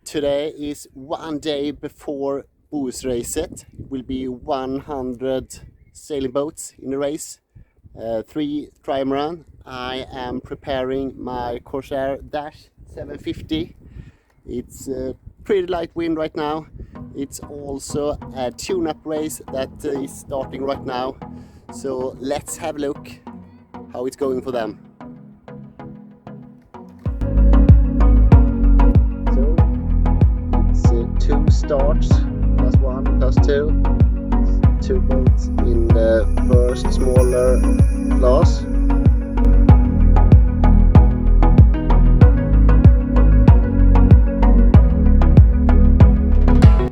Today is one day before Bohusracet. It will be 100 sailing boats in the race, 3 trimaran. I am preparing my Corsair Dash 750. It's pretty light wind right now. It's also a tune-up race that is starting right now. So let's have a look how it's going for them. Two starts, +1, +2, 2 boats in the first smaller class.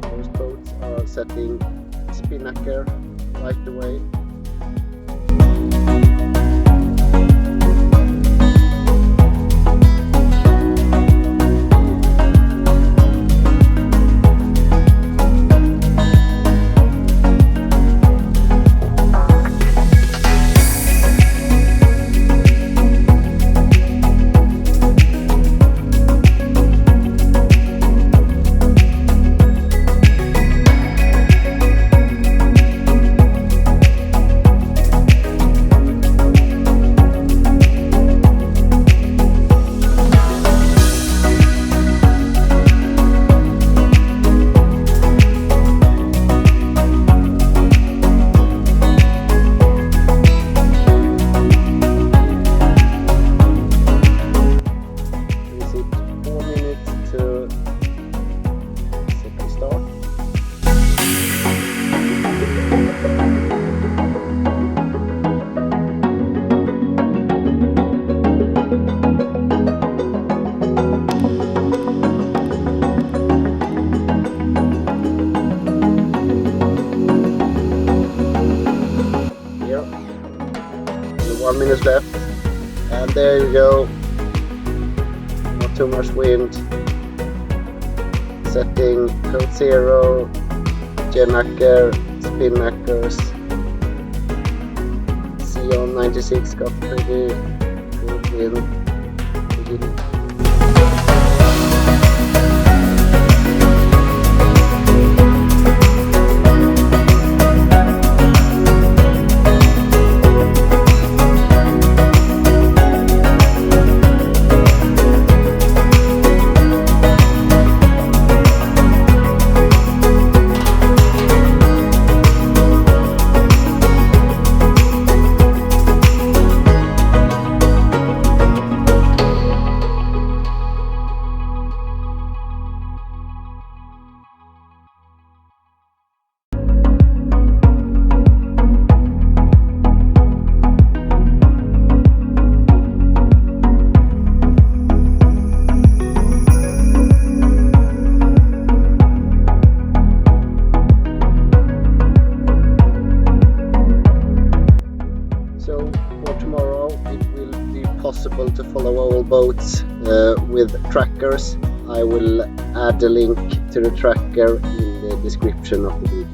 Most boats are setting spinnaker right away. Here, 1 minute left, and there you go. Not too much wind. Setting code 0, Gennaker, spinnackers. Sion 96 got pretty good wind. Possible to follow all boats with trackers. I will add a link to the tracker in the description of the video.